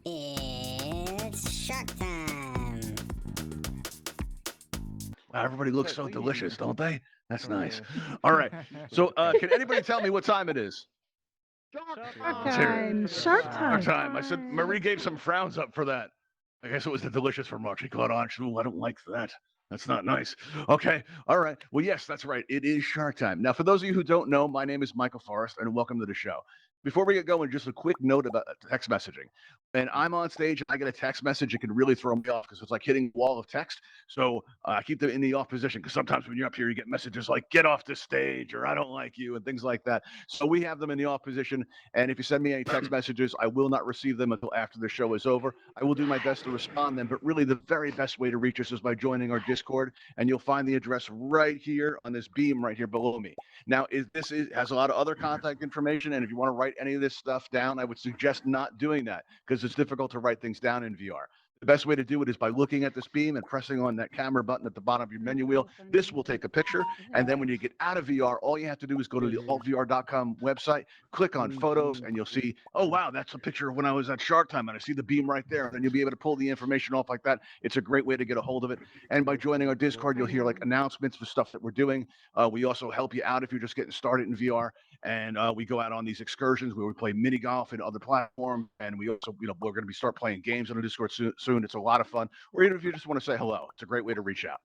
It's shark time. Wow, everybody looks so delicious, don't they? That's nice. All right. So, can anybody tell me what time it is? Shark Let's hear time. it. Shark Our time. time. I said Marie gave some frowns up for that. I guess it was the delicious remark. She caught on. Ooh, I don't like that. That's not nice. Okay. All right. Well, yes, that's right. It is Shark Time. Now, for those of you who don't know, my name is Michael Forrest, and welcome to the show. Before we get going, just a quick note about text messaging. When I'm on stage and I get a text message, it can really throw me off because it's like hitting a wall of text. So I keep them in the off position because sometimes when you're up here, you get messages like "Get off the stage" or "I don't like you" and things like that. So we have them in the off position. And if you send me any text messages, I will not receive them until after the show is over. I will do my best to respond them, but really the very best way to reach us is by joining our Discord, and you'll find the address right here on this beam right here below me. Now, has a lot of other contact information, and if you want to write any of this stuff down, I would suggest not doing that because it's difficult to write things down in VR. The best way to do it is by looking at this beam and pressing on that camera button at the bottom of your menu wheel. This will take a picture. And then when you get out of VR, all you have to do is go to the altvr.com website, click on photos, and you'll see, oh, wow, that's a picture of when I was at Shark Time. And I see the beam right there. And then you'll be able to pull the information off like that. It's a great way to get a hold of it. And by joining our Discord, you'll hear like announcements for stuff that we're doing. We also help you out if you're just getting started in VR. And we go out on these excursions where we play mini golf and other platforms. And we also, we're going to start playing games on the Discord soon. It's a lot of fun. Or even if you just want to say hello, it's a great way to reach out.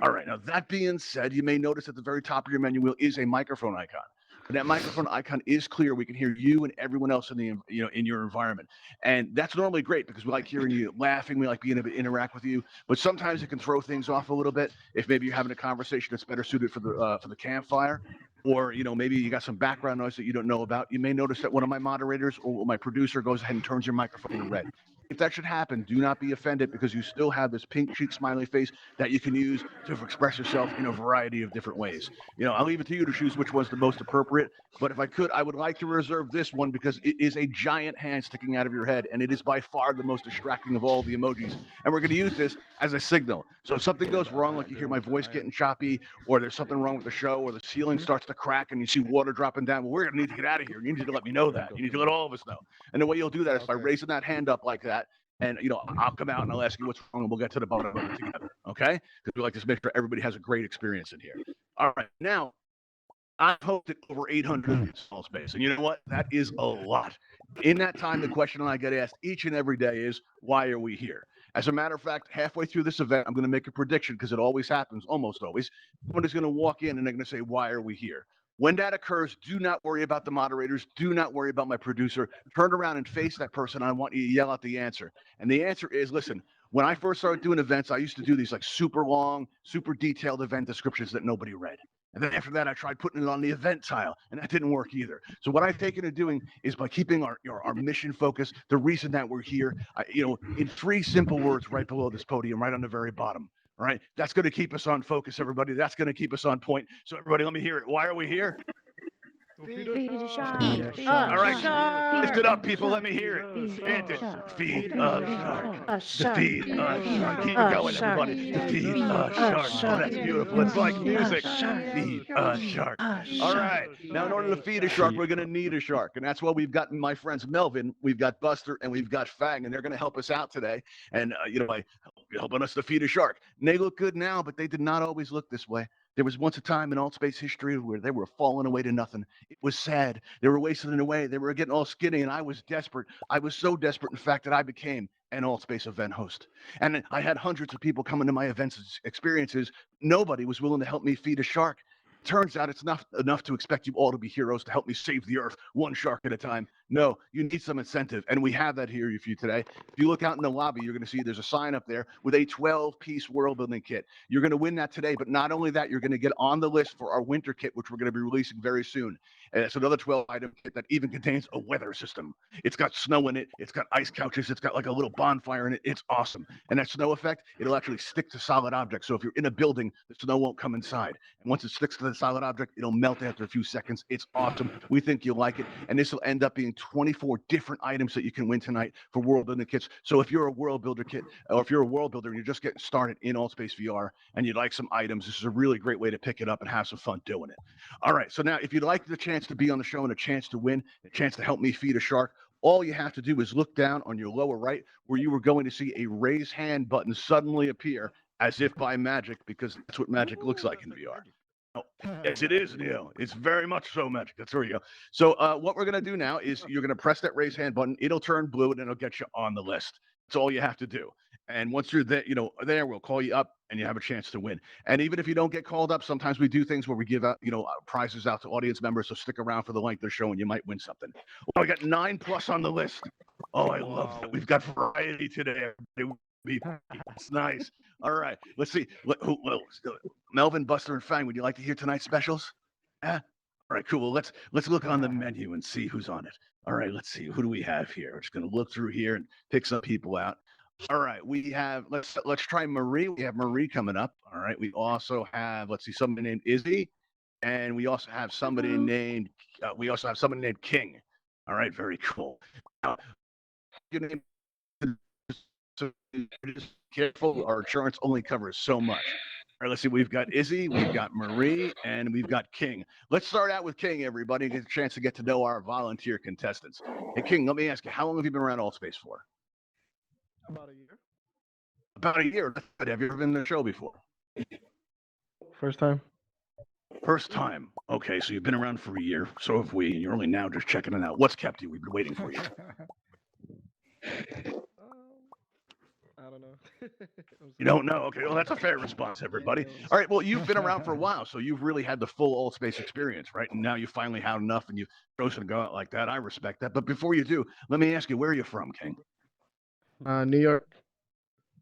All right. Now, that being said, you may notice at the very top of your menu wheel is a microphone icon. When that microphone icon is clear, we can hear you and everyone else in the in your environment, and that's normally great because we like hearing you laughing. We like being able to interact with you, but sometimes it can throw things off a little bit if maybe you're having a conversation that's better suited for the campfire, or maybe you got some background noise that you don't know about. You may notice that one of my moderators or my producer goes ahead and turns your microphone to red. If that should happen, do not be offended because you still have this pink cheek smiley face that you can use to express yourself in a variety of different ways. I'll leave it to you to choose which one's the most appropriate. But if I could, I would like to reserve this one because it is a giant hand sticking out of your head, and it is by far the most distracting of all the emojis. And we're going to use this as a signal. So if something goes wrong, like you hear my voice getting choppy, or there's something wrong with the show, or the ceiling starts to crack and you see water dropping down, well, we're going to need to get out of here. You need to let me know that. You need to let all of us know. And the way you'll do that is by raising that hand up like that. And I'll come out and I'll ask you what's wrong, and we'll get to the bottom of it together. Okay? Because we like to make sure everybody has a great experience in here. All right, now I've hosted over 800 install space, and you know what? That is a lot. In that time, the question I get asked each and every day is, why are we here? As a matter of fact, halfway through this event, I'm going to make a prediction because it always happens, almost always. Somebody's going to walk in and they're going to say, why are we here? When that occurs, do not worry about the moderators. Do not worry about my producer. Turn around and face that person. I want you to yell out the answer. And the answer is, listen, when I first started doing events, I used to do these like super long, super detailed event descriptions that nobody read. And then after that, I tried putting it on the event tile, and that didn't work either. So what I've taken to doing is by keeping our mission focus, the reason that we're here, in three simple words right below this podium, right on the very bottom. All right, that's going to keep us on focus, everybody. That's going to keep us on point. So everybody, let me hear it. Why are we here? Feed a shark. All right, lift it up, people. Let me hear it. Chant it. Feed a shark. The feed a shark. Keep it going, everybody. The feed a shark. Oh, that's beautiful. It's like music. Feed a shark. All right. Now, in order to feed a shark, we're going to need a shark. And that's why we've got my friends Melvin, we've got Buster, and we've got Fang. And they're going to help us out today. And, by helping us to feed a shark. And they look good now, but they did not always look this way. There was once a time in Altspace history where they were falling away to nothing. It was sad. They were wasting away. They were getting all skinny, and I was desperate. I was so desperate, in fact, that I became an Altspace event host. And I had hundreds of people coming to my events experiences. Nobody was willing to help me feed a shark. Turns out it's not enough to expect you all to be heroes to help me save the earth one shark at a time. No, you need some incentive, and we have that here for you today. If you look out in the lobby, you're going to see there's a sign up there with a 12-piece world building kit. You're going to win that today, but not only that, you're going to get on the list for our winter kit, which we're going to be releasing very soon. And it's another 12-item kit that even contains a weather system. It's got snow in it. It's got ice couches. It's got like a little bonfire in it. It's awesome. And that snow effect, it'll actually stick to solid objects. So if you're in a building, the snow won't come inside. And once it sticks to the solid object, it'll melt after a few seconds. It's awesome. We think you'll like it. And this will end up being 24 different items that you can win tonight for world building kits. So if you're a world builder kit, or if you're a world builder and you're just getting started in Altspace VR and you'd like some items, this is a really great way to pick it up and have some fun doing it. All right. So now if you'd like the chance to be on the show and a chance to win, a chance to help me feed a shark, all you have to do is look down on your lower right where you were going to see a raise hand button suddenly appear as if by magic, because that's what magic looks like in VR. Oh, yes, it is, Neo. It's very much so magic. That's where you go. So what we're going to do now is you're going to press that raise hand button. It'll turn blue, and it'll get you on the list. That's all you have to do. And once you're there, we'll call you up, and you have a chance to win. And even if you don't get called up, sometimes we do things where we give out, prizes out to audience members. So stick around for the length of the show, and you might win something. Well, we got 9+ on the list. Oh, I love that. We've got variety today. It's nice. All right, let's see. Melvin, Buster, and Fang, would you like to hear tonight's specials? Yeah. All right, cool. Well, let's look on the menu and see who's on it. All right, let's see. Who do we have here? We're just gonna look through here and pick some people out. All right, we have let's try Marie. We have Marie coming up. All right, we also have somebody named Izzy, and we also have somebody named King. All right, very cool. Your name. So just careful. Our insurance only covers so much. All right, let's see. We've got Izzy, we've got Marie, and we've got King. Let's start out with King, everybody, and get a chance to get to know our volunteer contestants. Hey, King, let me ask you, how long have you been around Altspace for? About a year. About a year. Have you ever been to the show before? First time. First time. Okay, so you've been around for a year. So have we. And you're only now just checking it out. What's kept you? We've been waiting for you. I don't know. You don't know? Okay, well, that's a fair response, everybody. All right, well, you've been around for a while, so you've really had the full Altspace experience, right? And now you finally had enough, and you've chosen to go out like that. I respect that. But before you do, let me ask you, where are you from, King? New York.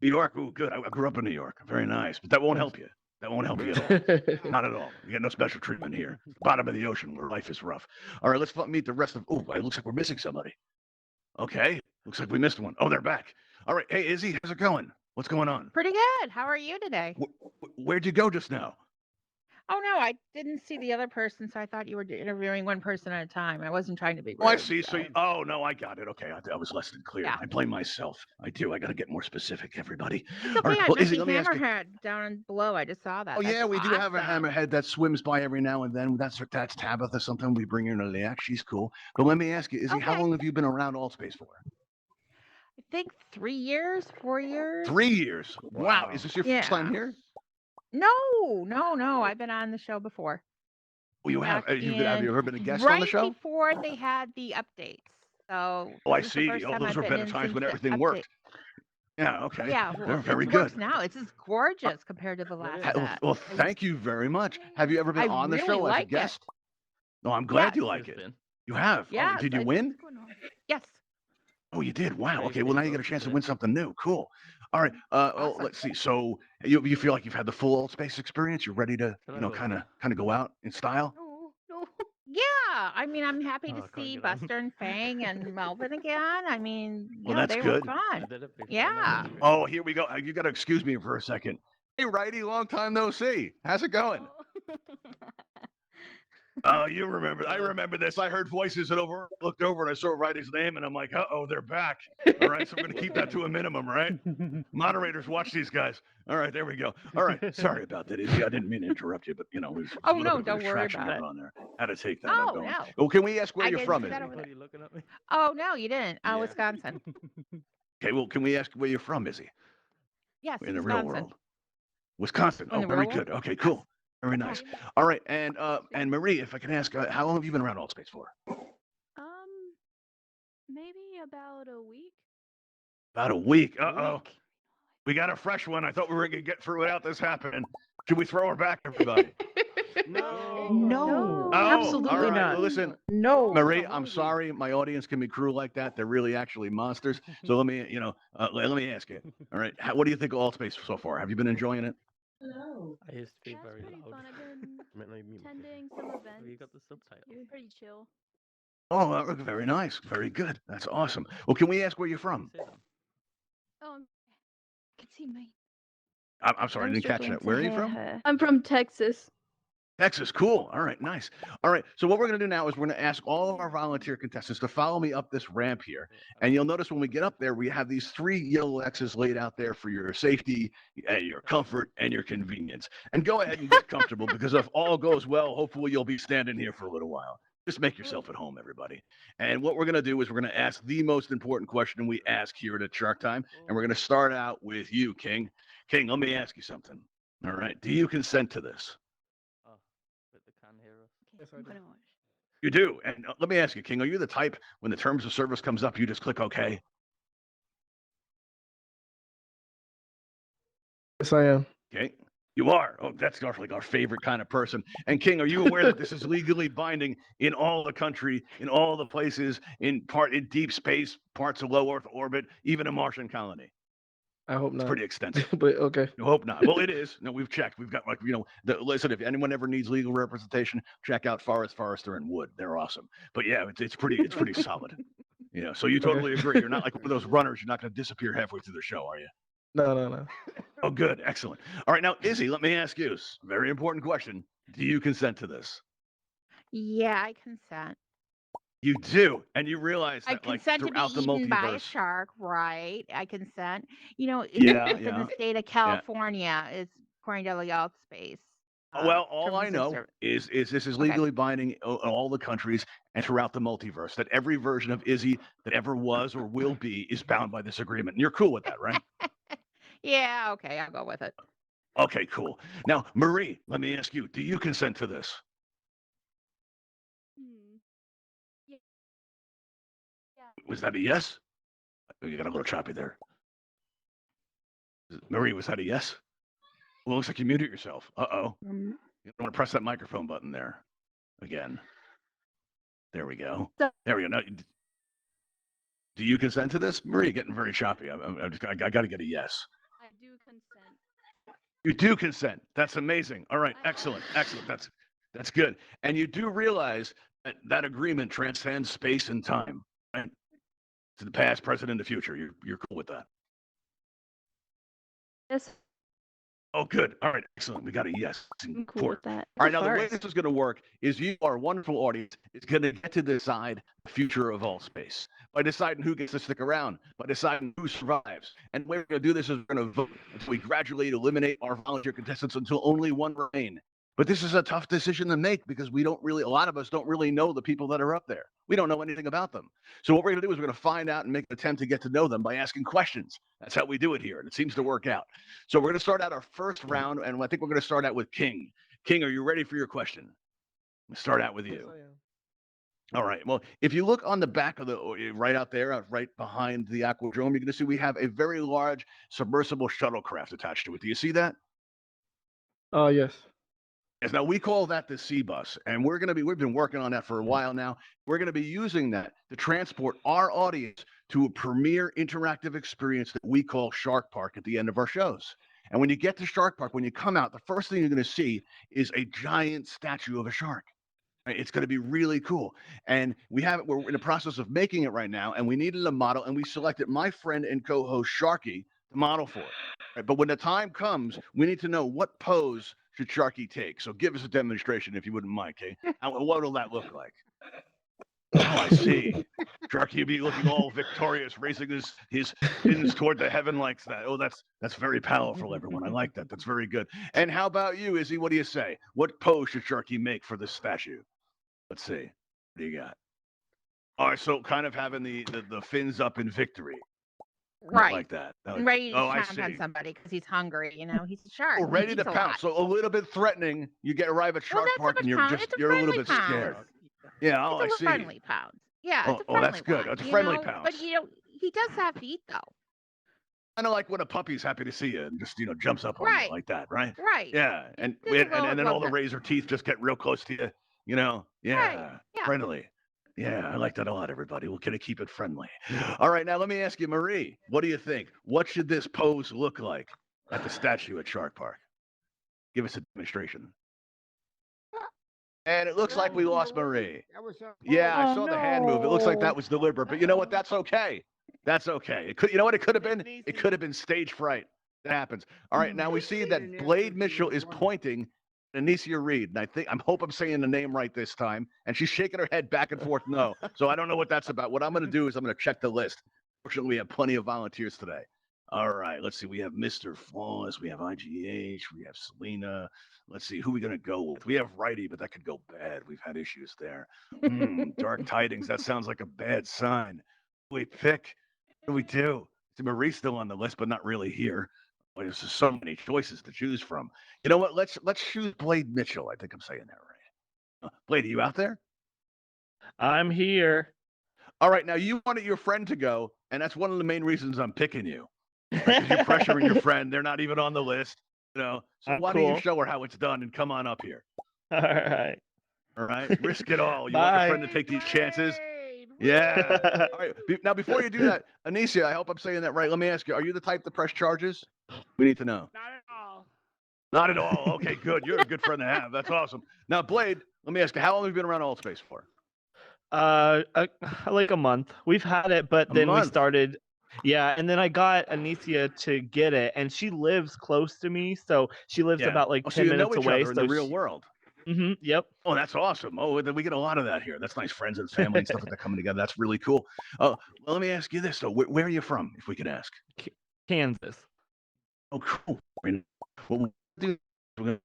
New York? Oh, good. I grew up in New York. Very nice. But that won't help you. That won't help you at all. Not at all. You get no special treatment here. Bottom of the ocean where life is rough. All right, let's meet the rest of... Oh, it looks like we're missing somebody. Okay, looks like we missed one. Oh, they're back. All right, hey, Izzy, how's it going? What's going on? Pretty good. How are you today? Where'd you go just now? Oh no, I didn't see the other person, so I thought you were interviewing one person at a time. I wasn't trying to be rude. Oh, I see. So, oh no, I got it. Okay, I was less than clear. Yeah. I blame myself. I do. I got to get more specific, everybody. It's okay. All right, I well, met Izzy, the let me ask you. hammerhead down below. I just saw that. Oh That's yeah, we do have a awesome. hammerhead that swims by every now and then. That's Tabitha. Sometimes we bring her in a layout. She's cool. But let me ask you, Izzy, how Okay. long have you been around Altspace for? I think 3 years, 4 years. 3 years. Wow. Is this your first time here? No. I've been on the show before. Oh, you have. Back Have you ever been a guest right on the show? before they had the updates. So Oh, I this is the see. first Oh, time those I've were been better in times when since the everything worked. Yeah. Okay. Yeah, They're well, very it good. works now. It's just gorgeous compared to the last set. Well, thank you very much. Have you ever been I on the really show as a like it. guest? No, I'm glad Yes. you like it. You have. Yes, Oh, did you I- win? Yes. Oh, you did. Wow. Very Okay. Well, now you big get a chance to officer. win something new. Cool. All right. Well, Awesome. let's see. So you feel like you've had the full Altspace experience. You're ready to Can I go kind now? of go out in style. No. Yeah, I mean, I'm happy Oh, to I can't see get on. Buster and Fang and Melvin again. I mean, Well, that's they good. were I fun. did it before. Yeah. Oh, here we go. You got to excuse me for a second. Hey, Righty, long time no see. How's it going? Oh, you remember? I remember this. I heard voices and looked over and I saw Righty's name and I'm like, oh, they're back. All right, so we're gonna keep that to a minimum, right? Moderators, watch these guys. All right, there we go. All right, sorry about that, Izzy. I didn't mean to interrupt you, but it was a Oh, little no, bit of a don't worry distraction about going it. on there. How to take that? Oh, I'm going. no. Well, can we ask where I you're didn't from, see that Izzy? over What there. are you looking at me? Oh, no, you didn't. Yeah. Wisconsin. Okay, well, can we ask where you're from, Izzy? Yes, In the Wisconsin. real world. Wisconsin. In Oh, the very real good. world? Okay, cool. Very nice. All right, and Marie, if I can ask, how long have you been around Altspace for? Maybe about a week. About a week. Uh-oh. We got a fresh one. I thought we were going to get through without this happening. Should we throw her back, everybody? No. No. Oh, Absolutely all right. not. Well, listen, No. Marie, I'm sorry. My audience can be cruel like that. They're really actually monsters. So let me, let me ask you. All right. What do you think of Altspace so far? Have you been enjoying it? I used to be That's very pretty loud. fun. I've been I meant like me. attending some Oh, events. you got the subtitles. It's pretty chill. Oh, very nice. Very good. That's awesome. Well, can we ask where you're from? Say them. Oh, I can see my. I'm sorry. I didn't catch that. Where are you from? I'm from Texas. Texas, cool. All right, nice. All right, so what we're going to do now is we're going to ask all of our volunteer contestants to follow me up this ramp here. And you'll notice when we get up there, we have these 3 yellow X's laid out there for your safety, your comfort, and your convenience. And go ahead and get comfortable because if all goes well, hopefully you'll be standing here for a little while. Just make yourself at home, everybody. And what we're going to do is we're going to ask the most important question we ask here at Shark Time. And we're going to start out with you, King. King, let me ask you something. All right. Do you consent to this? Oh, but they can't hear us. Yes, I I'm do. gonna watch. You do. And let me ask you, King, are you the type when the terms of service comes up, you just click OK? Yes, I am. Okay. You are. Oh, that's like our favorite kind of person. And King, are you aware that this is legally binding in all the country, in all the places, in deep space, parts of low Earth orbit, even a Martian colony? I hope It's not. pretty extensive. But okay. I hope not. Well, it is. No, we've checked. We've got listen, if anyone ever needs legal representation, check out Forrest Forrester and Wood. They're awesome. But yeah, it's pretty solid. Yeah. So you totally agree. You're not like one of those runners. You're not going to disappear halfway through the show, are you? No. Oh, good. Excellent. All right. Now, Izzy, let me ask you a very important question. Do you consent to this? Yeah, I consent. You do. And you realize I that, like, consent to be throughout the eaten by a multiverse. shark, right? I consent. You know, Yeah, in yeah. the state of California, it's according to the Altspace. Well, all I terms of know service. is this is Okay. legally binding in all the countries and throughout the multiverse. That every version of Izzy that ever was or will be is bound by this agreement. And you're cool with that, right? Yeah, okay, I'll go with it. Okay, cool. Now, Marie, let me ask you: do you consent to this? Yeah. Yeah. Was that a yes? You got a little choppy there. Marie, was that a yes? Well, it looks like you muted yourself. Uh-oh. You don't want to press that microphone button there again. There we go. So- There we go. Now, do you consent to this? Marie, getting very choppy. I got to get a yes. I do consent. You do consent. That's amazing. All right. I- Excellent. Excellent. That's good. And you do realize that that agreement transcends space and time, right? To the past, present, and the future. You're cool with that. Yes, Oh, good. All right. Excellent. We got a yes. It's I'm cool important. with that. All right, now the way First. this is going to work is you, our wonderful audience, is going to get to decide the future of Altspace by deciding who gets to stick around, by deciding who survives. And the way we're going to do this is we're going to vote until we gradually eliminate our volunteer contestants until only one remain. But this is a tough decision to make because a lot of us don't really know the people that are up there. We don't know anything about them. So what we're going to do is we're going to find out and make an attempt to get to know them by asking questions. That's how we do it here, and it seems to work out. So we're going to start out our first round, and I think we're going to start out with King. King, are you ready for your question? Let's start out with Yes, you. I am. All right. Well, if you look on the back of right out there, right behind the aquadrome, you're going to see we have a very large submersible shuttlecraft attached to it. Do you see that? Yes. Yes. Now we call that the Sea Bus, and we've been working on that for a while now. We're going to be using that to transport our audience to a premier interactive experience that we call Shark Park at the end of our shows. And when you get to Shark Park, when you come out, the first thing you're going to see is a giant statue of a shark. Right? It's going to be really cool. And we're in the process of making it right now, and we needed a model, and we selected my friend and co-host Sharky to model for it. Right? But when the time comes, we need to know what pose should Sharky take. So give us a demonstration if you wouldn't mind, Kay. What will that look like? Oh, I see. Sharky will be looking all victorious, raising his fins toward the heaven like that. Oh, that's very powerful, everyone. I like that. That's very good. And how about you, Izzy? What do you say? What pose should Sharky make for this statue? Let's see. What do you got? All right, so kind of having the fins up in victory. Right. Like that. Ready to I pounce on see. somebody because he's hungry. You know, he's a shark. Oh, He ready to eats a pounce. lot. So a little bit threatening. You arrive at Well, Shark not so Park and much pounce. It's a you're a little friendly bit scared. pounce. Yeah, oh, I It's a see. friendly pounce. Yeah, it's a friendly that's good. one, It's a you friendly know, pounce. But he does have to eat though. Kind of like when a puppy's happy to see you and just jumps up on Right. you like that, right? Right. Yeah, and There's a and then little all the love razor teeth just get real close to you. Yeah, Right. Yeah. friendly. Yeah, I like that a lot, everybody. We're gonna keep it friendly. All right, now let me ask you, Marie, what do you think? What should this pose look like at the statue at Shark Park? Give us a demonstration. And it looks like we lost Marie. Yeah, I Oh, saw the hand move. It looks like no. that was deliberate, but you know what? That's okay. That's okay. You know what it could have been? It could have been stage fright. That happens. All right, now we see that Blade Mitchell is pointing at Anicia Reed, and I hope I'm saying the name right this time. And she's shaking her head back and forth no. So I don't know what that's about. What I'm going to do is I'm going to check the list. Fortunately, we have plenty of volunteers today. All right, let's see. We have Mr. Flawless, we have IGH, we have Selena. Let's see who we gonna go with. We have Righty, but that could go bad. We've had issues there. Dark Tidings. That sounds like a bad sign. We pick. What do we do? See, Marie's still on the list, but not really here. Well, there's just so many choices to choose from. You know what? Let's choose Blade Mitchell. I think I'm saying that right. Blade, are you out there? I'm here. All right, now you wanted your friend to go, and that's one of the main reasons I'm picking you. Because you're pressuring your friend. They're not even on the list. So why don't you Cool. show her how it's done and come on up here? All right. All right, risk it all. You want your Bye. friend to take these chances? Yeah. All right. Now, before you do that, Anicia, I hope I'm saying that right. Let me ask you: are you the type to press charges? We need to know. Not at all. Not at all. Okay, good. You're a good friend to have. That's awesome. Now, Blade, let me ask you: how long have you been around Altspace for? Like a month. We've had it, but then we month? started. Yeah, and then I got Anicia to get it, and she lives close to me, so she lives Yeah. about like Oh, so 10 you know minutes each away. other in So the real world. Yep. Oh, that's awesome. Oh, then we get a lot of that here. That's nice. Friends and family and stuff like that coming together. That's really cool. Well, let me ask you this. So, where are you from, if we could ask? Kansas. Oh, cool. I mean, what we'll do is we're going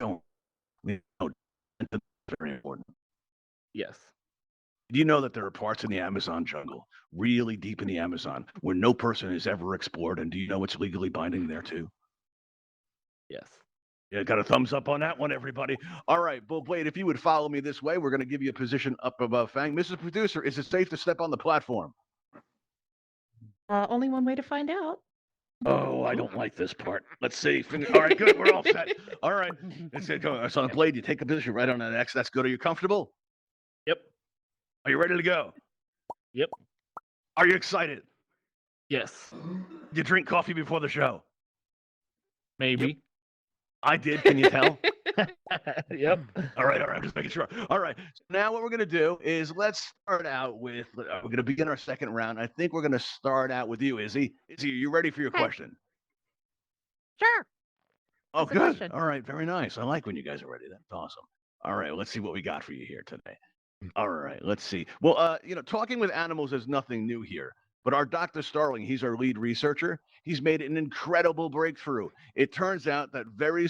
to go. Very important. Yes. Do you know that there are parts in the Amazon jungle, really deep in the Amazon, where no person has ever explored? And do you know what's legally binding there too? Yes. Yeah, got a thumbs up on that one, everybody. All right, Bull Blade, if you would follow me this way, we're going to give you a position up above Fang. Mrs. Producer, is it safe to step on the platform? Only one way to find out. Oh, I don't like this part. Let's see. All right, good. We're all set. All right. Let's get going. So on the Blade, you take a position right on that X. That's good. Are you comfortable? Yep. Are you ready to go? Yep. Are you excited? Yes. Did you drink coffee before the show? Maybe. I did. Can you tell? Yep. All right. I'm just making sure. All right. So now what we're going to do is let's start out with, we're going to begin our second round. I think we're going to start out with you, Izzy. Izzy, are you ready for your Okay. question? Sure. Oh, What's the good. question? All right. Very nice. I like when you guys are ready. That's awesome. All right. Let's see what we got for you here today. All right. Let's see. Well, talking with animals is nothing new here. But our Dr. Starling, he's our lead researcher. He's made an incredible breakthrough. It turns out that very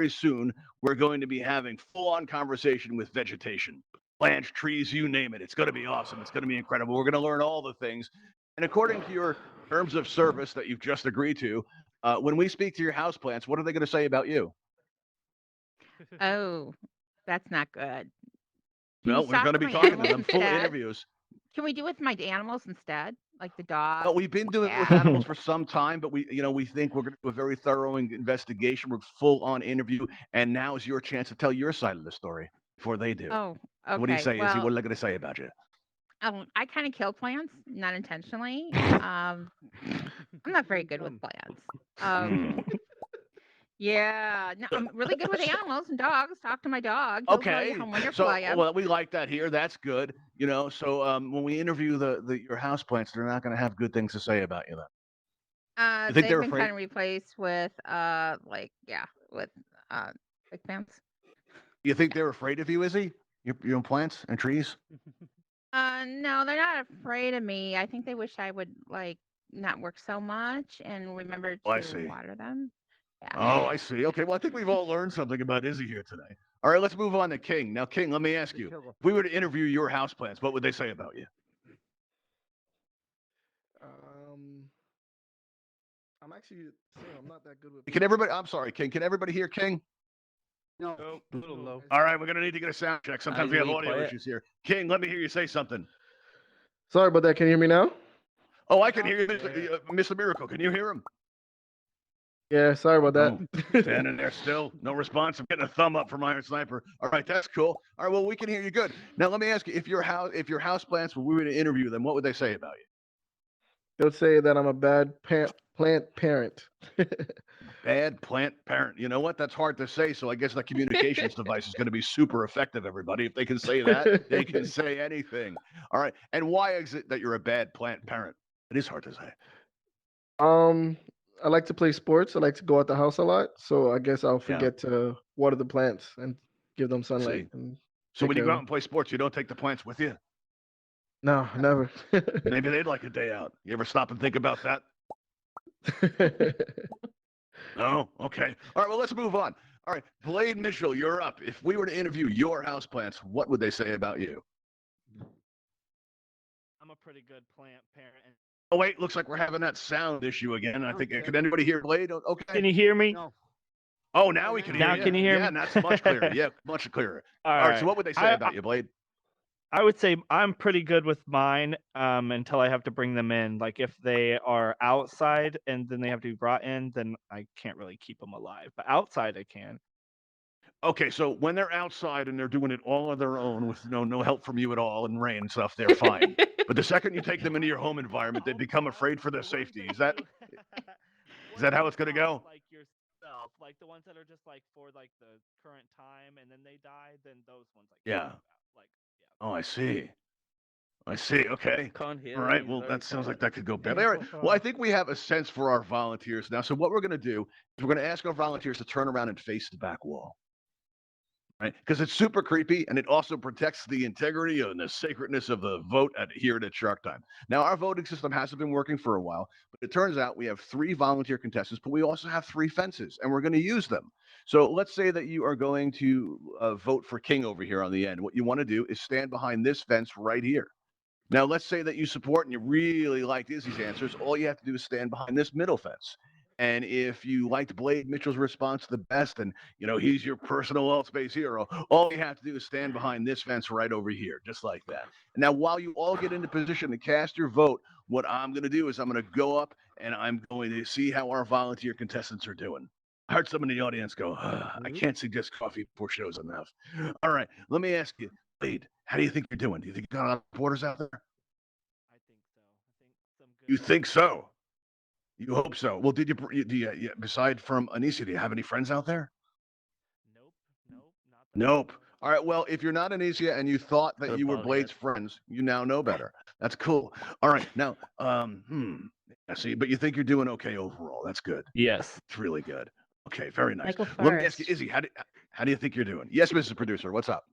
soon we're going to be having full-on conversation with vegetation, plants, trees, you name it. It's going to be awesome. It's going to be incredible. We're going to learn all the things. And according to your terms of service that you've just agreed to, when we speak to your houseplants, what are they going to say about you? Oh, that's not good. No, we're going to be talking to them, full interviews. Can we do it with my animals instead, like the dog? Well, we've been doing it with cat? animals for some time, but we think we're going to do a very thorough investigation. We're full on interview, and now is your chance to tell your side of the story before they do. Oh, okay. What do you say, Izzy? Well, What are they going to say about you? I kind of kill plants, not intentionally. I'm not very good with plants. Yeah, no, I'm really good with animals and dogs. Talk to my dog. He'll tell you Okay, how wonderful so I am. well, we like that here. That's good. So when we interview your houseplants, they're not going to have good things to say about you. Then you think They've they're been afraid? kind of replaced with with big plants. You think they're afraid of you, Izzy? Your plants and trees? No, they're not afraid of me. I think they wish I would not work so much and remember Oh, I to see. water them. Yeah. Oh, I see. Okay, well, I think we've all learned something about Izzy here today. All right, let's move on to King. Now, King, let me ask you: if we were to interview your houseplants, what would they say about you? I'm actually saying I'm not that good with. Can everybody? I'm sorry, King. Can everybody hear King? No, A little low. All right, we're gonna need to get a sound check. Sometimes we have Really audio quiet. issues here. King, let me hear you say something. Sorry about that. Can you hear me now? Oh, I can hear you, Mr. Miracle. Can you hear him? Yeah, sorry about Oh, that. standing there still, no response. I'm getting a thumb up from Iron Sniper. All right, that's cool. All right, well, we can hear you good. Now, let me ask you: if your houseplants, when we were to interview them, what would they say about you? They'll say that I'm a bad plant parent. Bad plant parent. You know what? That's hard to say. So I guess the communications device is going to be super effective, everybody. If they can say that, they can say anything. All right. And why is it that you're a bad plant parent? It is hard to say. I like to play sports. I like to go out the house a lot. So I guess I'll Yeah. forget to water the plants and give them sunlight. See. And So take when you care go of out and play sports, you don't take the plants with you? No, never. Maybe they'd like a day out. You ever stop and think about that? No? Okay. All right, well, let's move on. All right, Blade Mitchell, you're up. If we were to interview your houseplants, what would they say about you? I'm a pretty good plant parent. Oh, wait, looks like we're having that sound issue again. I think, can anybody hear Blade? Okay. Can you hear me? No. Oh, now we can hear Now you. can you hear yeah, me? that's much clearer. Yeah, much clearer. All right, so what would they say about you, Blade? I would say I'm pretty good with mine until I have to bring them in. Like if they are outside and then they have to be brought in, then I can't really keep them alive. But outside I can. Okay, so when they're outside and they're doing it all on their own with no help from you at all and rain and stuff, they're fine. But the second you take them into your home environment, they become afraid for their safety. Is that how it's gonna go? Like yourself, like the ones that are just like for like the current time and then they die, then those ones like Yeah. like yeah. Oh, I see. I see. Okay. Can't hear All right. you, Well, very that sounds like quiet. that could go bad. All right. Well, I think we have a sense for our volunteers now. So what we're going to do is we're going to ask our volunteers to turn around and face the back wall. Right? Because it's super creepy and it also protects the integrity and the sacredness of the vote here at Shark Time. Now, our voting system hasn't been working for a while, but it turns out we have 3 volunteer contestants, but we also have 3 fences and we're going to use them. So let's say that you are going to vote for King over here on the end. What you want to do is stand behind this fence right here. Now, let's say that you support and you really liked Izzy's answers. All you have to do is stand behind this middle fence. And if you liked Blade Mitchell's response the best, and he's your personal Altspace hero, all you have to do is stand behind this fence right over here, just like that. Now, while you all get into position to cast your vote, what I'm going to do is I'm going to go up and I'm going to see how our volunteer contestants are doing. I heard someone in the audience go, I can't suggest coffee before shows enough. All right, let me ask you, Blade, how do you think you're doing? Do you think you got a lot of supporters out there? I think so. I think some good. You think so? You hope so. Well, do you beside from Anisia, do you have any friends out there? Nope. Not that I Nope. know of. All right. Well, if you're not Anisia and you thought that Good you were ball, Blade's yes. friends, you now know better. That's cool. All right. Now, I see, but you think you're doing okay overall. That's good. Yes. It's really good. Okay, very nice. Michael Let me ask you, Forrest. Izzy, how do you think you're doing? Yes, Mrs. Producer, what's up?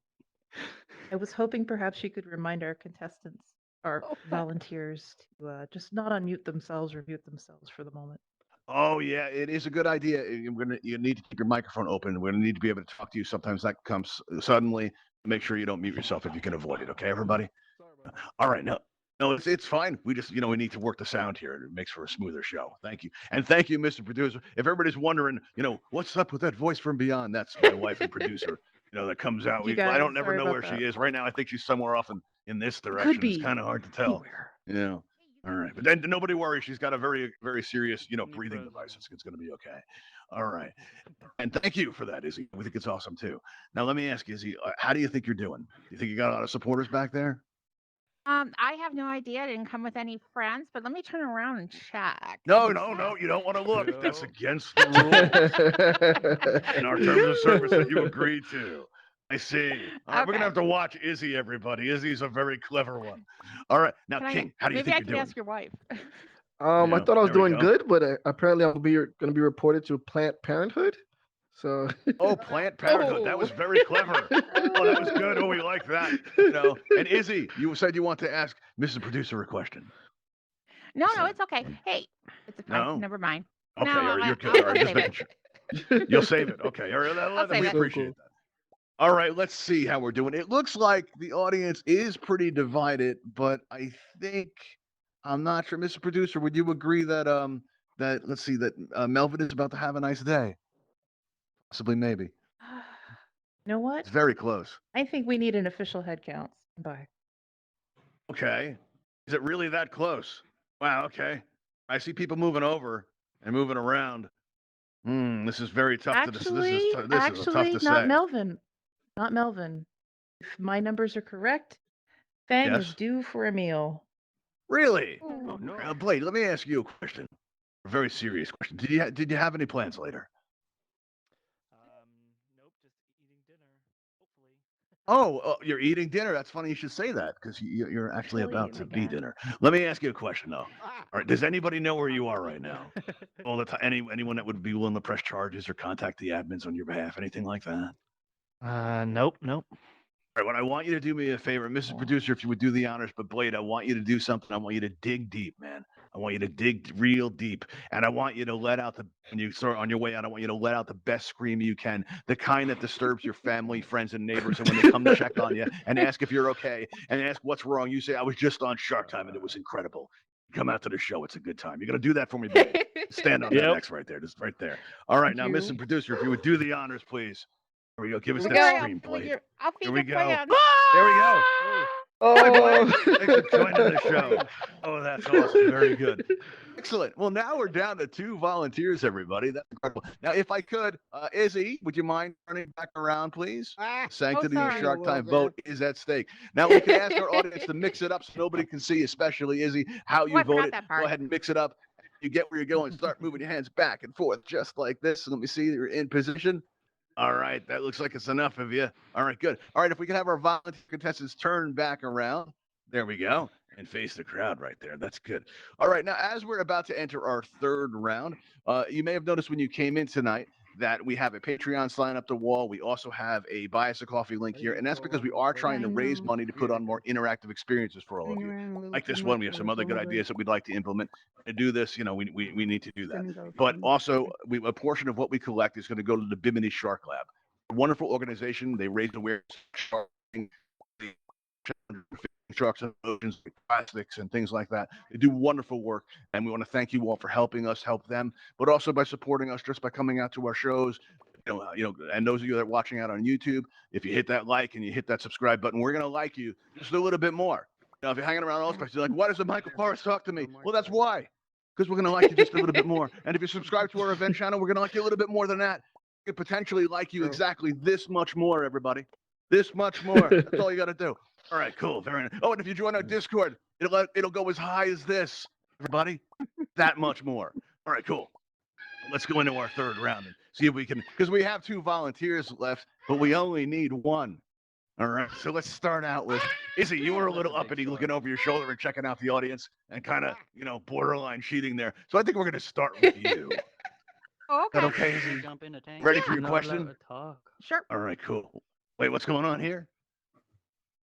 I was hoping perhaps you could remind our contestants, our volunteers, to just not unmute themselves or mute themselves for the moment. Oh yeah, it is a good idea. You need to keep your microphone open. We're gonna need to be able to talk to you. Sometimes that comes suddenly. Make sure you don't mute yourself if you can avoid it. Okay, everybody. All right, no, it's fine. We just we need to work the sound here. It makes for a smoother show. Thank you, and thank you, Mr. Producer. If everybody's wondering, what's up with that voice from beyond, that's my wife and producer. That comes out. You I guys, don't never sorry know about where that. she is right now. I think she's somewhere off in this direction. Could be It's kind of hard to tell. anywhere. All right, but then nobody worry. She's got a very, very serious, breathing device. It's going to be okay. All right, and thank you for that, Izzy. We think it's awesome too. Now, let me ask you, Izzy, how do you think you're doing? Do you think you got a lot of supporters back there? I have no idea. I didn't come with any friends, but let me turn around and check. No, you don't want to look. That's against the rules in our terms of service that you agreed to. I see. All right, we're gonna have to watch Izzy, everybody. Izzy's a very clever one. All right, now King, how do you maybe think I you're can doing? ask your wife. I Yeah, thought I was there we doing go. good, but apparently I'm going to be reported to Planned Parenthood. So Oh, Planned Parenthood. That was very clever. Oh, that was good. Oh, we like that. And Izzy, you said you want to ask Mrs. Producer a question. No, it's okay. Hey, it's fine. No? Never mind. Okay, No, all right, you're good. I'll All right, just save making sure. You'll save it. Okay, all right. I'll save We it. appreciate that. All right, let's see how we're doing. It looks like the audience is pretty divided, but I think I'm not sure. Mr. Producer, would you agree that let's see that Melvin is about to have a nice day? Possibly, maybe. You know what? It's very close. I think we need an official head count. Bye. Okay. Is it really that close? Wow, okay. I see people moving over and moving around. This is very tough to this is tough Actually, to not say. Melvin. Not Melvin. If my numbers are correct, Fang is Yes? due for a meal. Really? Oh, no. Blade, let me ask you a question. A very serious question. Did you have any plans later? Nope. Just eating dinner. Hopefully. Oh, you're eating dinner. That's funny you should say that because you're actually Really? about Oh to my be God. dinner. Let me ask you a question though. All right, does anybody know where you are right now? All the time, anyone that would be willing to press charges or contact the admins on your behalf, anything like that? Nope. All right, what I want you to do me a favor, Mrs. Producer, if you would do the honors, but Blade, I want you to do something. I want you to dig deep, man. I want you to dig real deep, and I want you to let out when you start on your way out, I want you to let out the best scream you can, the kind that disturbs your family, friends, and neighbors. And when they come to check on you and ask if you're okay and ask what's wrong, you say, I was just on Shark Time and it was incredible. Come out to the show. It's a good time. You're going to do that for me, baby. Stand on that Yep. next right there. Just right there. All right. Now, Thank you. Mr. Producer, if you would do the honors, please. Here we go. Give us Here that we go. screenplay. I'll Here we finger go. plan. There we go. Hi, Glenn. Oh, Thanks for joining the show. Oh, that's awesome. Very good. Excellent. Well, now we're down to 2 volunteers, everybody. That's incredible. Now, if I could, Izzy, would you mind turning back around, please? Sanctity of sorry. Shark Time vote is at stake. Now, we can ask our audience to mix it up so nobody can see, especially Izzy, how you I forgot voted. that part. Go ahead and mix it up. You get where you're going. Start moving your hands back and forth just like this. Let me see. You're in position. All right. That looks like it's enough of you. All right, good. All right. If we can have our volunteer contestants turn back around. There we go. And face the crowd right there. That's good. All right. Now, as we're about to enter our 3rd round, you may have noticed when you came in tonight that we have a Patreon sign up the wall. We also have a Buy Us a Coffee link here. And that's because we are trying to raise money to put on more interactive experiences for all of you. Like this one, we have some other good ideas that we'd like to implement. To do this, we need to do that. But also, a portion of what we collect is going to go to the Bimini Shark Lab. A wonderful organization. They raise awareness of sharks and oceans, plastics and things like that. They do wonderful work, and we want to thank you all for helping us help them, but also by supporting us just by coming out to our shows. And those of you that are watching out on YouTube, if you hit that like and you hit that subscribe button, we're going to like you just a little bit more. If you're hanging around Altspace, you're like, why doesn't Michael Forrest talk to me? Well, that's why. Because we're going to like you just a little bit more. And if you subscribe to our event channel, we're going to like you a little bit more than that. We could potentially like you exactly this much more, everybody. This much more. That's all you got to do. All right, cool. Very nice. Oh, and if you join our Discord, it'll go as high as this, everybody. That much more. All right, cool. Let's go into our 3rd round and see if we can, because we have 2 volunteers left, but we only need 1. All right, so let's start out with Izzy. You were a little uppity looking over your shoulder and checking out the audience and kind of, borderline cheating there. So I think we're going to start with you. Oh, Is that okay. okay, Izzy? Jump in the tank. Ready for your question? Sure. All right, cool. Wait, what's going on here?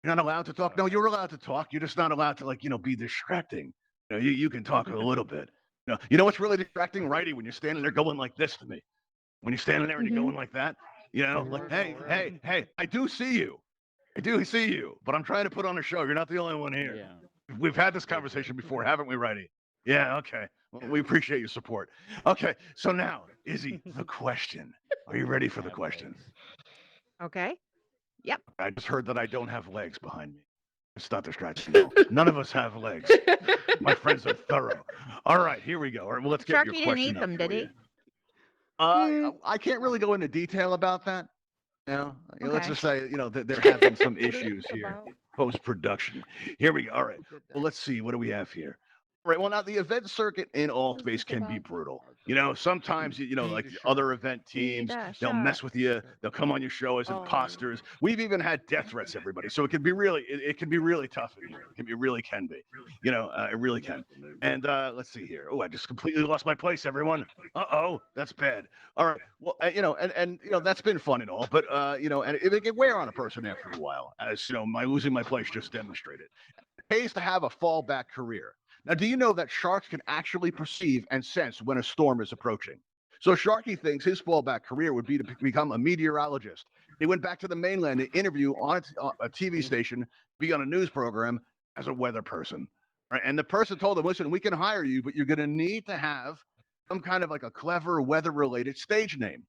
You're not allowed to talk? No, you're allowed to talk. You're just not allowed to, be distracting. You can talk a little bit. You know what's really distracting, Righty, when you're standing there going like this to me. When you're standing there and you're going like that, like, hey, I do see you. I do see you, but I'm trying to put on a show. You're not the only one here. Yeah. We've had this conversation before, haven't we, Righty? Yeah, okay. Well, we appreciate your support. Okay, so now, Izzy, the question. Are you ready for the question? Okay. I just heard that I don't have legs behind me. It's not distracting. No. None of us have legs. My friends are thorough. All right, here we go. All right, well, let's get Sharky your didn't question eat up them, for did he? you. I can't really go into detail about that. Let's Okay. just say, that there have been some issues here, post-production. Here we go. All right. Well, let's see. What do we have here? All right. Well, now the event circuit in Altspace can be brutal. Sometimes, like the other event teams, they'll mess with you. They'll come on your show as imposters. We've even had death threats, everybody. So it can be it can be really tough in here. It really can be. It really can. And let's see here. Oh, I just completely lost my place, everyone. Uh-oh, that's bad. All right. Well, and that's been fun and all, but and it can wear on a person after a while, as my losing my place just demonstrated. It pays to have a fallback career. Now, do you know that sharks can actually perceive and sense when a storm is approaching? So Sharky thinks his fallback career would be to become a meteorologist. He went back to the mainland to interview on a TV station, be on a news program as a weather person. Right? And the person told him, listen, we can hire you, but you're going to need to have some kind of like a clever weather-related stage name.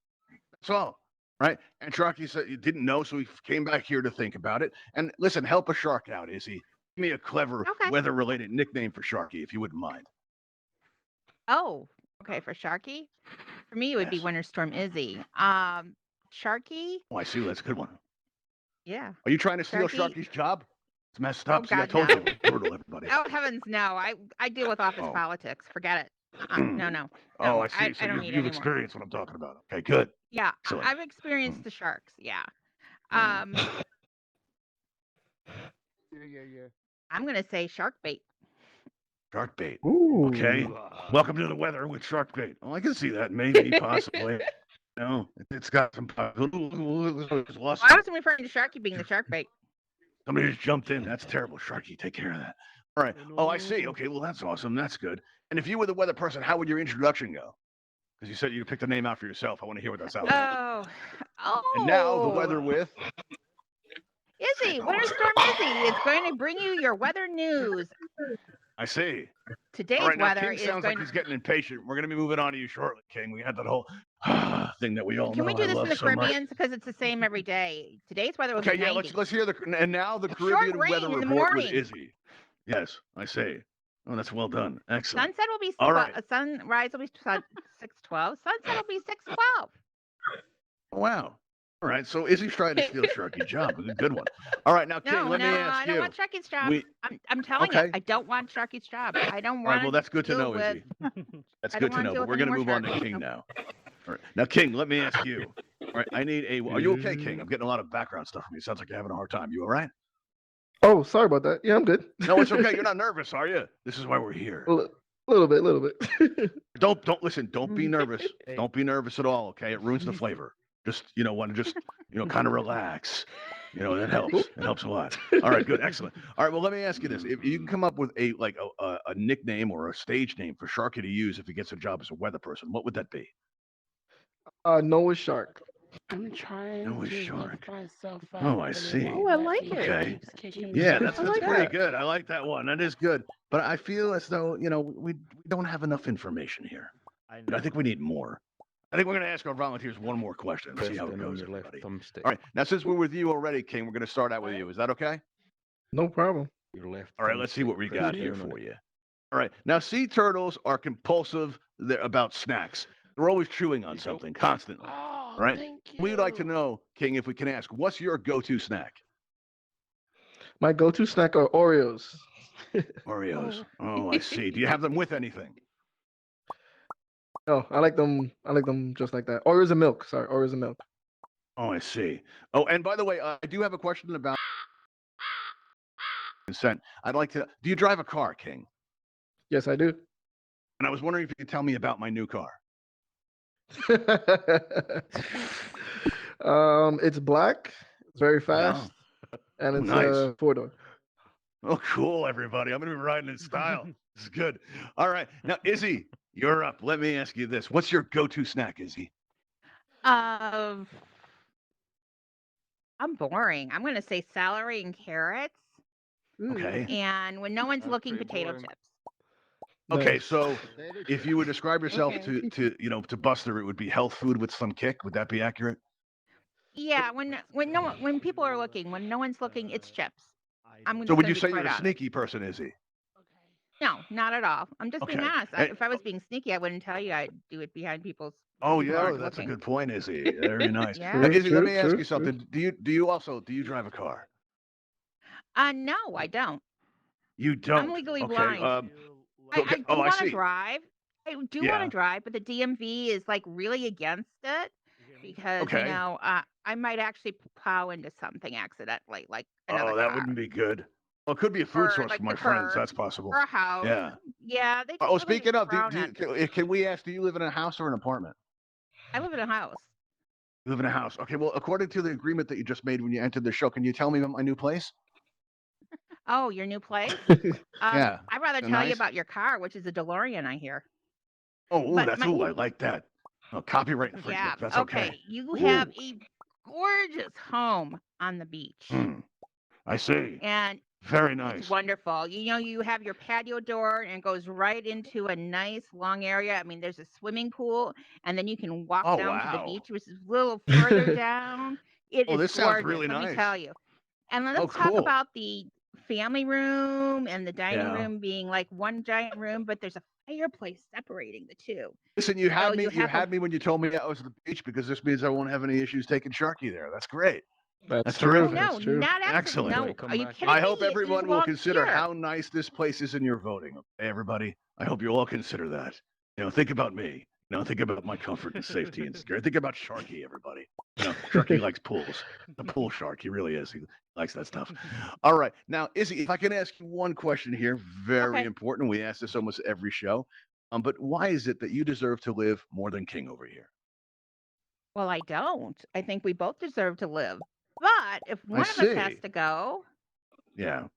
That's all. Right? And Sharky said he didn't know, so he came back here to think about it. And listen, help a shark out, Izzy. Give me a clever weather-related nickname for Sharky, if you wouldn't mind. Oh, okay. For Sharky? For me, it would be Yes. Winter Storm Izzy. Sharky? Oh, I see. That's a good one. Yeah. Are you trying to steal Sharky. Sharky's job? It's messed up. Oh, See, I God, told no. you. It's brutal, everybody. Oh, heavens, no. I deal with office Oh. politics. Forget it. No. Oh, I see. I So don't you've need anymore. experienced what I'm talking about. Okay, good. Yeah, Excellent. I've experienced the sharks. Yeah. Yeah. I'm going to say shark bait. Shark bait. Ooh. Okay. Welcome to the weather with shark bait. Oh, I can see that. Maybe, possibly. No, it's got some. I wasn't referring to Sharky being the shark bait. Somebody just jumped in. That's terrible. Sharky, take care of that. All right. Oh, I see. Okay. Well, that's awesome. That's good. And if you were the weather person, how would your introduction go? Because you said you picked a name out for yourself. I want to hear what that sounds like. Oh. And now the weather with Izzy, Winter Storm Izzy is going to bring you your weather news. I see. Today's All right, now weather King is sounds going like he's getting impatient. We're going to be moving on to you shortly, King. We had that whole thing that we all Can know we do I this in love the so much. Caribbean? Because it's the same every day. Today's weather was Okay, yeah, 90. let's hear the and now the Short Caribbean rain weather in the report with morning. Izzy. Yes, I see. Oh, that's well done. Excellent. Sunset will be All right. sunrise will be 6:12. Sunset will be 6:12. Oh, wow. All right, so Izzy's trying to steal Sharky's job. A good one. All right, now King, No, let me I ask don't you. want Sharky's job. We- I'm telling you, Okay. I don't want Sharky's job. I don't All want. right, well that's good to deal know, with- Izzy. That's I good don't to wanna know. deal But with we're any going to more move on to Sharky. King Nope. now. All right, now King, let me ask you. All right, I need a. Are you okay, King? I'm getting a lot of background stuff from you. Sounds like you're having a hard time. You all right? Oh, sorry about that. Yeah, I'm good. No, it's okay. You're not nervous, are you? This is why we're here. A little bit. Don't listen. Don't be nervous. Don't be nervous at all. Okay, it ruins the flavor. Just want to kind of relax. That helps. It helps a lot. All right, good, excellent. All right, well, let me ask you this: if you can come up with a nickname or a stage name for Sharky to use if he gets a job as a weather person, what would that be? Noah's Shark. I'm trying Noah's to Shark. lift myself Oh, up, I but see. it won't Oh, I let like me. it. Okay. Keeps kicking Yeah, me. that's I like pretty that. good. I like that one. That is good. But I feel as though we don't have enough information here. I think we need more. I think we're going to ask our volunteers one more question. Let's see how it goes, everybody. thumbstick. All right. Now, since we're with you already, King, we're going to start out with you. Is that okay? No problem. Your left. All right. Let's see what we thumbstick, got press here down on for it. you. All right. Now, sea turtles are compulsive about snacks. They're always chewing on something constantly. Oh, Right? thank you. We'd like to know, King, if we can ask, what's your go-to snack? My go-to snack are Oreos. Oreos. Oh, I see. Do you have them with anything? No, I like them. Just like that. Oreos and milk. Sorry, Oreos and milk. Oh, I see. Oh, and by the way, I do have a question about consent. I'd like to. Do you drive a car, King? Yes, I do. And I was wondering if you could tell me about my new car. It's black. It's very fast, and it's nice. a 4-door. Oh, cool, everybody. I'm going to be riding in style. This is good. All right. Now, Izzy, you're up. Let me ask you this. What's your go-to snack, Izzy? I'm boring. I'm going to say celery and carrots, Okay. and when no one's That's looking, pretty potato boring. chips. Okay, Nice. so if you would describe yourself Okay. to Buster, it would be health food with some kick. Would that be accurate? Yeah, when people are looking, when no one's looking, it's chips. I'm So just would gonna you be say you're quite a honest. sneaky person, Izzy? No, not at all. I'm just being Okay. honest. And- If I was being sneaky, I wouldn't tell you. I'd do it behind people's. Oh, people yeah, aren't that's looking. a good point, Izzy. Very nice. Yeah. Now, Izzy, let me ask True. you something. Do you drive a car? No, I don't. You don't. I'm legally okay. blind. I okay. do Oh, I want to see. drive. I do want Yeah. to drive, but the DMV is like really against it because Okay. I might actually plow into something accidentally, like another Oh, that car wouldn't be good. Well, it could be a food Or, source like, for my the friends. curb, That's possible. or a house. Yeah. Yeah, they just Oh, really speaking of, frown on- can we ask, do you live in a house or an apartment? I live in a house. You live in a house. Okay, well, according to the agreement that you just made when you entered the show, can you tell me about my new place? Oh, your new place? Yeah. I'd rather So tell you nice. about your car, which is a DeLorean, I hear. Oh, But that's my- I like that. Oh, copyright infringement. Yeah. That's okay. You have a gorgeous home on the beach, Hmm. I see. and Very it's nice. wonderful. You have your patio door, and it goes right into a nice long area. I mean, there's a swimming pool, and then you can walk Oh, down to the wow. beach, which is a little further down. It Oh, is this sounds gorgeous, really let me nice. tell you. And let's Oh, talk cool. about the family room and the dining Yeah. room being like one giant room, but there's a fireplace separating the two. Listen, you had So me. you You have a- had me when you told me I was at the beach because this means I won't have any issues taking Sharky there. That's great. That's That's true. terrific. No, That's true. not Excellent. excellent. No, Wait, come are you back. kidding I hope me? It everyone will belongs consider here. how nice this place is in your voting. Okay, everybody. I hope you all consider that. Think about me. Think about my comfort and safety and security. Think about Sharky, everybody. Sharky likes pools. The pool shark. He really is. He likes that stuff. All right. Now, Izzy, if I can ask you one question here, very Okay. important. We ask this almost every show. But why is it that you deserve to live more than King over here? Well, I don't. I think we both deserve to live. But if one of us has see. to go, Yeah.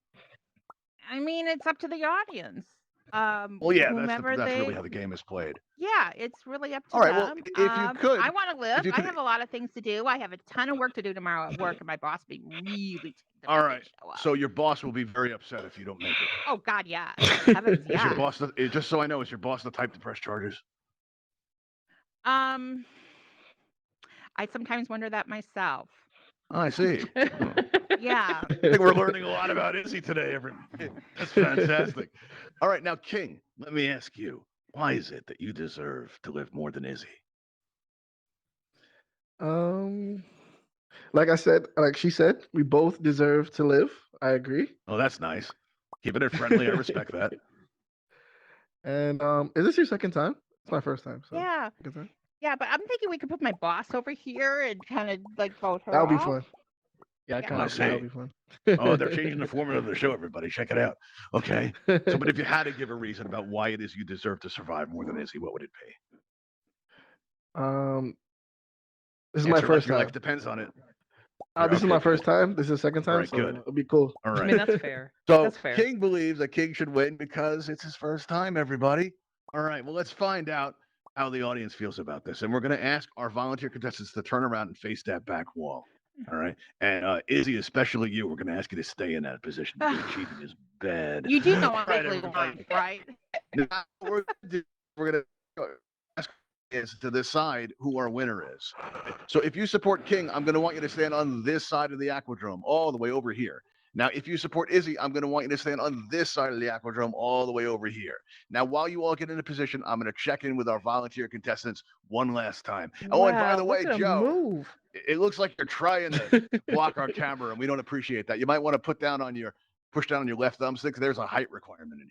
I mean, it's up to the audience. Well, yeah, whomever that's they really how the game is played. Yeah, it's really up to All right, well, them. if you could, I want to live. if you I could, have a lot of things to do. I have a ton of work to do tomorrow at work, and my boss will be really ticked if I all didn't right. show up. So your boss will be very upset if you don't make it. Oh God, yeah. Heavens, Is your yeah. boss just so I know, is your boss the type to press charges? I sometimes wonder that myself. Oh, I see. Oh. Yeah. I think we're learning a lot about Izzy today, everybody. That's fantastic. All right, now, King, let me ask you, why is it that you deserve to live more than Izzy? Like I said, like she said, we both deserve to live. I agree. Oh, that's nice. Keeping it friendly. I respect that. And is this your second time? It's my first time. So Yeah. second time. Yeah, but I'm thinking we could put my boss over here and kind of like vote her That'll be off. fun. Yeah, I Yeah. kind I of that'll see. be fun. Oh, they're changing the format of the show, everybody. Check it out. Okay. So, but if you had to give a reason about why it is you deserve to survive more than Izzy, what would it be? This is Answer my like first your time. life depends on it. This is Okay, my good. first time. This is the second time. All right, so good. it'll be cool. All I right. mean, that's fair. So That's fair. King believes that King should win because it's his first time, everybody. All right. Well, let's find out how the audience feels about this. And we're going to ask our volunteer contestants to turn around and face that back wall. All right. And Izzy, especially you, we're going to ask you to stay in that position because cheating is bad. You do know I'm Right, legally everybody. blind, right? Now, we're going to ask is to decide who our winner is. So if you support King, I'm going to want you to stand on this side of the aquadrome, all the way over here. Now, if you support Izzy, I'm going to want you to stand on this side of the aquadrome, all the way over here. Now, while you all get into position, I'm going to check in with our volunteer contestants one last time. Oh, and by the way, look at 'em Joe, move. it looks like you're trying to block our camera, and we don't appreciate that. You might want to push down on your left thumbstick. There's a height requirement in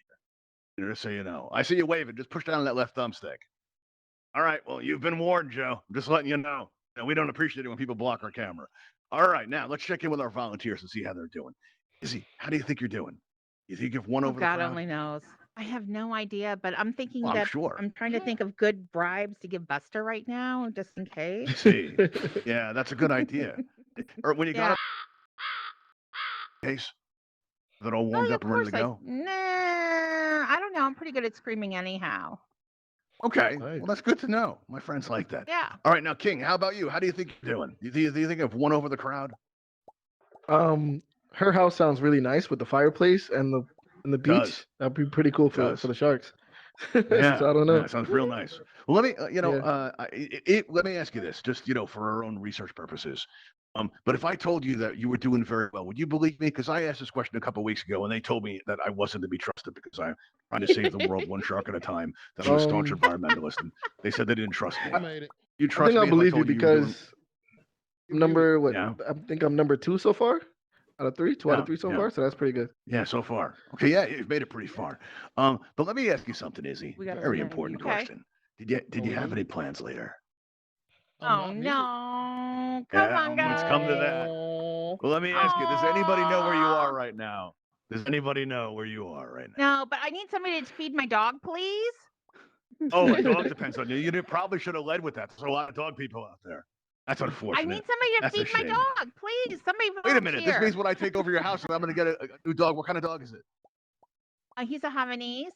here. Just so you know. I see you waving. Just push down on that left thumbstick. All right. Well, you've been warned, Joe. I'm just letting you know. We don't appreciate it when people block our camera. All right. Now, let's check in with our volunteers and see how they're doing. Izzy, how do you think you're doing? You think you've won Oh, over the God crowd? only knows. I have no idea, but I'm thinking Well, I'm that sure. I'm trying to think of good bribes to give Buster right now, just in case. See. Yeah, that's a good idea. Or when you Yeah. got a case, that all Oh, warmed yeah, up of and ready course. to go? Nah, I don't know. I'm pretty good at screaming anyhow. Okay. Nice. Well, that's good to know. My friends like that. Yeah. All right. Now, King, how about you? How do you think you're doing? Do you think I've won over the crowd? Her house sounds really nice with the fireplace and the beach. Does. That'd be pretty cool for Does. the sharks. Yeah. So I don't know. Yeah, it sounds real nice. Well, let me, Yeah. let me ask you this, just, for our own research purposes. But if I told you that you were doing very well, would you believe me? Because I asked this question a couple of weeks ago, and they told me that I wasn't to be trusted because I'm trying to save the world one shark at a time. That I'm a staunch environmentalist, and they said they didn't trust me. I made it. You I trust think me? I'll if believe you told you were doing- because number what? Yeah. I think I'm number 2 so far out of 3. 2 out Yeah, of 3 so yeah. far. So that's pretty good. Yeah, so far. Okay, yeah, you've made it pretty far. But let me ask you something, Izzy. We gotta Very remind important you. Okay. question. Did you have any plans later? Oh, no. Come on, guys. Let's come to that. Well, let me ask you, does anybody know where you are right now? Does anybody know where you are right now? No, but I need somebody to feed my dog, please. Oh, a dog depends on you. You probably should have led with that. There's a lot of dog people out there. That's I unfortunate. need somebody to That's a feed my shame. dog, please. Somebody Wait a minute. This volunteer. means when I take over your house, I'm going to get a new dog. What kind of dog is it? He's a Havanese.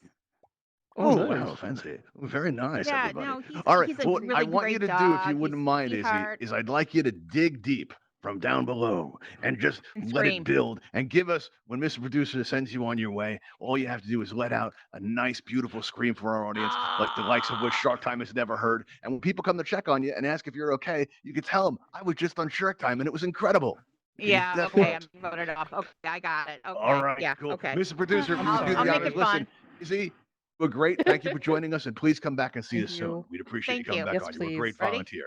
Oh, nice. wow, fancy. Very nice, Yeah, everybody. no, he's All right. he's a Well, really I want great you to dog. do, if you He's wouldn't a mind, Izzy, sweetheart. is I'd like you to dig deep from down below and just And let scream. it build and give us, when Mr. Producer sends you on your way, all you have to do is let out a nice, beautiful scream for our audience, like the likes of which Shark Time has never heard. And when people come to check on you and ask if you're okay, you can tell them, I was just on Shark Time and it was incredible. Can you do Yeah, that for okay, us? I'm voted off. Okay, I got it. Okay. All right, Yeah, cool. okay. Mr. Producer, if you I'll- would do I'll the make honors, it listen, fun. Izzy, we're great. Thank you for joining us, and please come back and see Thank us soon. you. We'd appreciate Thank you coming you. back Yes, on. You're a great please. Ready? volunteer.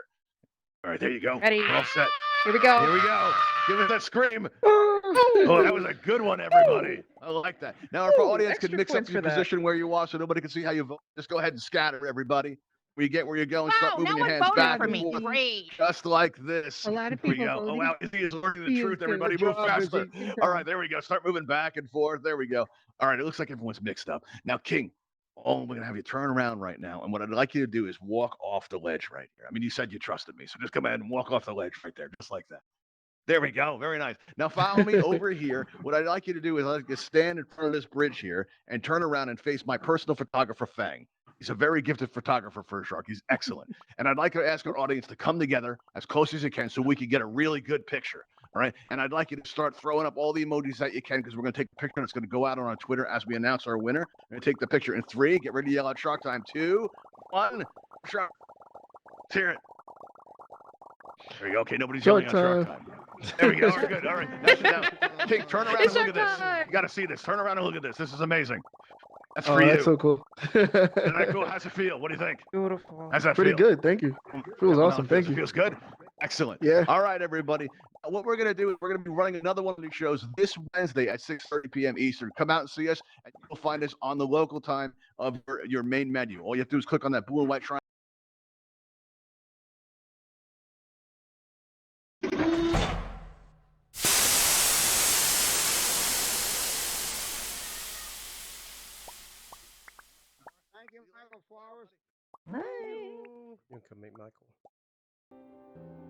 All right, there you go. Ready? We're all set. Here we go. Here we go. Give us that scream. Oh, that was a good one, everybody. I like that. Now, if our Ooh, audience can extra mix up points your for that. position where you are so nobody can see how you vote, just go ahead and scatter, everybody. Where you get where you're going, start Wow, moving no your one hands voted back for and me. forth, Great. just like this. A lot of Here we people go. Oh, voting. wow. Izzy is learning the He is truth, doing a everybody. good Move job, faster. Izzy. Keep All going. right, there we go. Start moving back and forth. There we go. All right, it looks like everyone's mixed up. Now, King, we're going to have you turn around right now. And what I'd like you to do is walk off the ledge right here. I mean, you said you trusted me. So just come ahead and walk off the ledge right there, just like that. There we go. Very nice. Now follow me over here. What I'd like you to do is I'd like you to stand in front of this bridge here and turn around and face my personal photographer, Fang. He's a very gifted photographer for a shark. He's excellent. And I'd like to ask our audience to come together as close as you can so we can get a really good picture. All right. And I'd like you to start throwing up all the emojis that you can because we're going to take a picture and it's going to go out on our Twitter as we announce our winner. We're going to take the picture in 3. Get ready to yell out Shark Time. 2, 1. Shark. Let's hear it. There you go. Okay, nobody's yelling Shark out Shark Time. Time. There we go. All right, good. All right. Now, turn around and It's look at Shark this. Time! You got to see this. Turn around and look at this. This is amazing. That's Oh, for you. that's so cool. Isn't that cool? How's it feel? What do you think? Beautiful. How's that Pretty feel? good. Thank you. Feels awesome. Thank you. Feels good. Excellent. Yeah. All right, everybody. What we're going to do is we're going to be running another one of these shows this Wednesday at 6:30 p.m. Eastern. Come out and see us, and you'll find us on the local time of your main menu. All you have to do is click on that blue and white triangle. Thank you, Michael Flowers. You can come meet Michael.